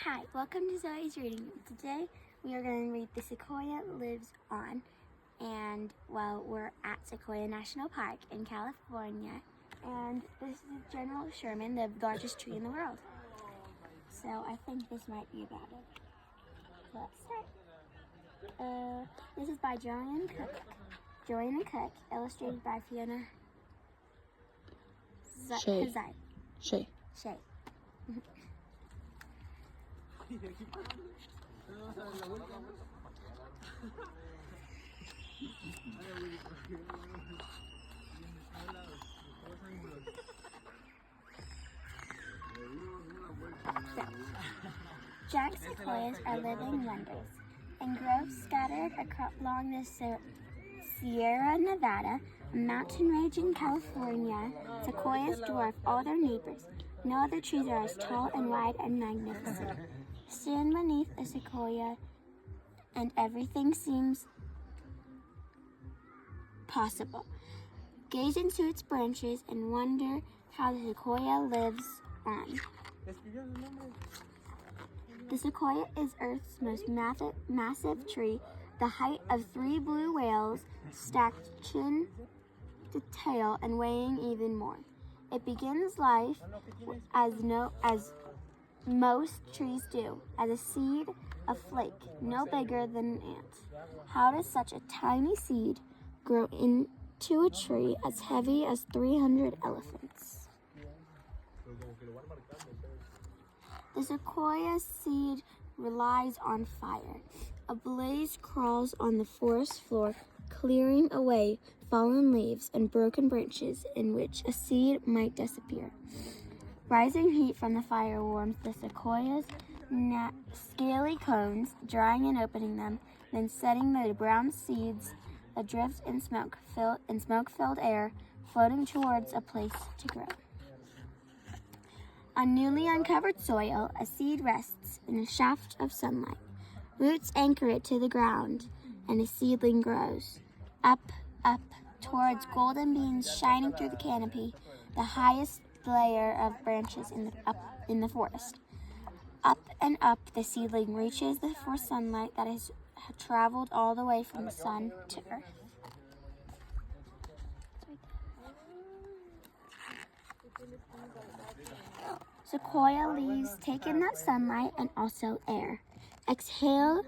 Hi, welcome to Zoe's Reading Room. Today we are going to read The Sequoia Lives On, and well, we're at Sequoia National Park in California, and this is General Sherman, the largest tree in the world. So I think this might be about it. So let's start. This is by Joanne Cook, illustrated by Fiona Shay. Giant sequoias are living wonders. In groves scattered along the Sierra Nevada, a mountain range in California, sequoias dwarf all their neighbors. No other trees are as tall and wide and magnificent. Stand beneath a sequoia and everything seems possible. Gaze into its branches and wonder how the sequoia lives on. The sequoia is Earth's most massive tree, the height of 3 blue whales, stacked chin to tail and weighing even more. It begins life as most trees do, as a seed, a flake, no bigger than an ant. How does such a tiny seed grow into a tree as heavy as 300 elephants? The sequoia seed relies on fire. A blaze crawls on the forest floor, clearing away fallen leaves and broken branches in which a seed might disappear. Rising heat from the fire warms the sequoia's scaly cones, drying and opening them, then setting the brown seeds adrift in smoke-filled air, floating towards a place to grow. On newly uncovered soil, a seed rests in a shaft of sunlight. Roots anchor it to the ground, and a seedling grows. Up, towards golden beams shining through the canopy, the highest layer of branches in the forest. Up and up, the seedling reaches for sunlight that has traveled all the way from the sun to earth. Sequoia leaves take in that sunlight and also air. Exhale,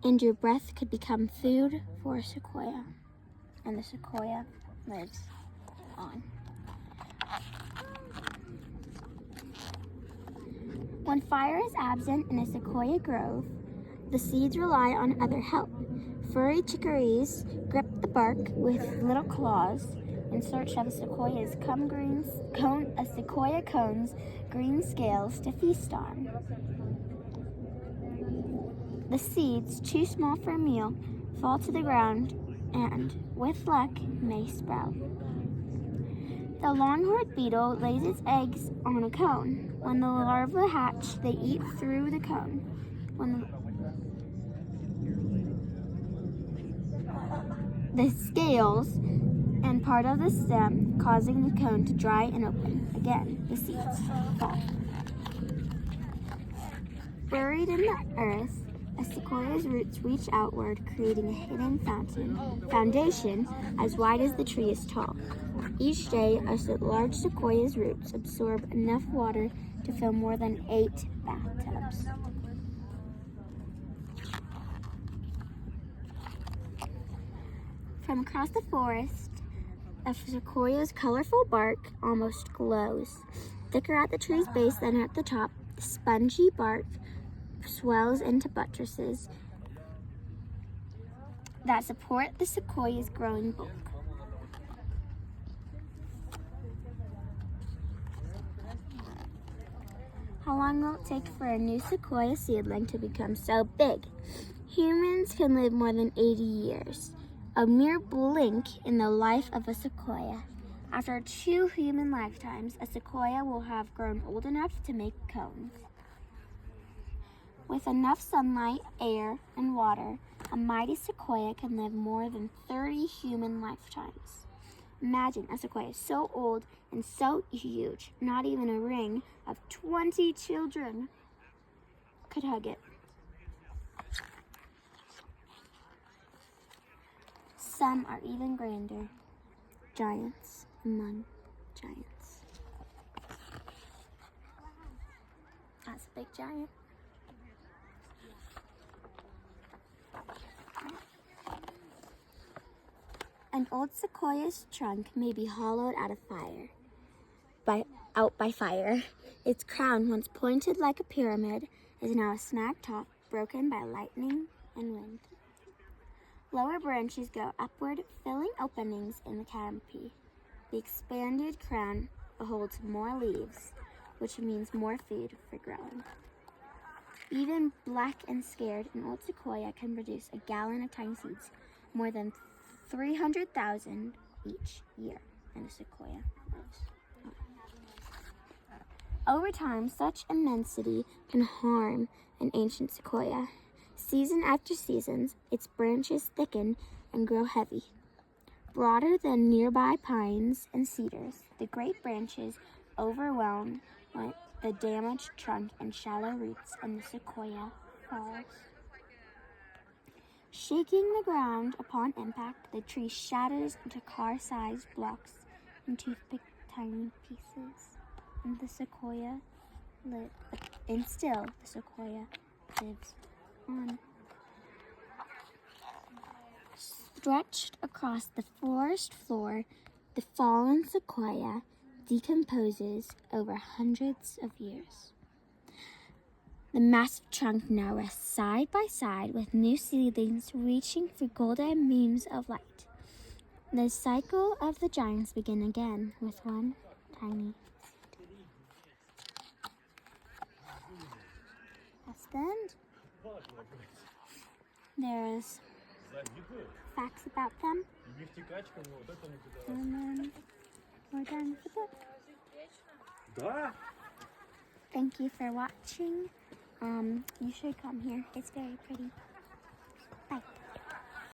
and your breath could become food for a sequoia. And the sequoia lives on. When fire is absent in a sequoia grove, the seeds rely on other help. Furry chickadees grip the bark with little claws in search of a sequoia cone's green scales to feast on. The seeds, too small for a meal, fall to the ground and, with luck, may sprout. The long-horned beetle lays its eggs on a cone. When the larvae hatch, they eat through the cone. The scales and part of the stem, causing the cone to dry and open. Again, the seeds fall. Buried in the earth, a sequoia's roots reach outward, creating a hidden foundation as wide as the tree is tall. Each day, a large sequoia's roots absorb enough water to fill more than 8 bathtubs. From across the forest, a sequoia's colorful bark almost glows. Thicker at the tree's base than at the top, the spongy bark swells into buttresses that support the sequoia's growing bulk. How long will it take for a new sequoia seedling to become so big? Humans can live more than 80 years, a mere blink in the life of a sequoia. After 2 human lifetimes, a sequoia will have grown old enough to make cones. With enough sunlight, air, and water, a mighty sequoia can live more than 30 human lifetimes. Imagine a sequoia so old and so huge, not even a ring of 20 children could hug it. Some are even grander, giants among giants. That's a big giant. An old sequoia's trunk may be hollowed out of fire. By fire. Its crown, once pointed like a pyramid, is now a snag top broken by lightning and wind. Lower branches go upward, filling openings in the canopy. The expanded crown holds more leaves, which means more food for growing. Even black and scared, an old sequoia can produce a gallon of tiny seeds, more than 300,000 each year in a sequoia lives. Over time, such immensity can harm an ancient sequoia. Season after season, its branches thicken and grow heavy. Broader than nearby pines and cedars, the great branches overwhelm the damaged trunk and shallow roots, and the sequoia falls. Shaking the ground upon impact, the tree shatters into car-sized blocks and toothpick-tiny pieces. And the sequoia lives on. Stretched across the forest floor, the fallen sequoia decomposes over hundreds of years. The massive trunk now rests side by side with new seedlings reaching for golden beams of light. The cycle of the giants begin again with one tiny seed. That's the end. There's facts about them. And then we're done with the book. Thank you for watching. You should come here. It's very pretty.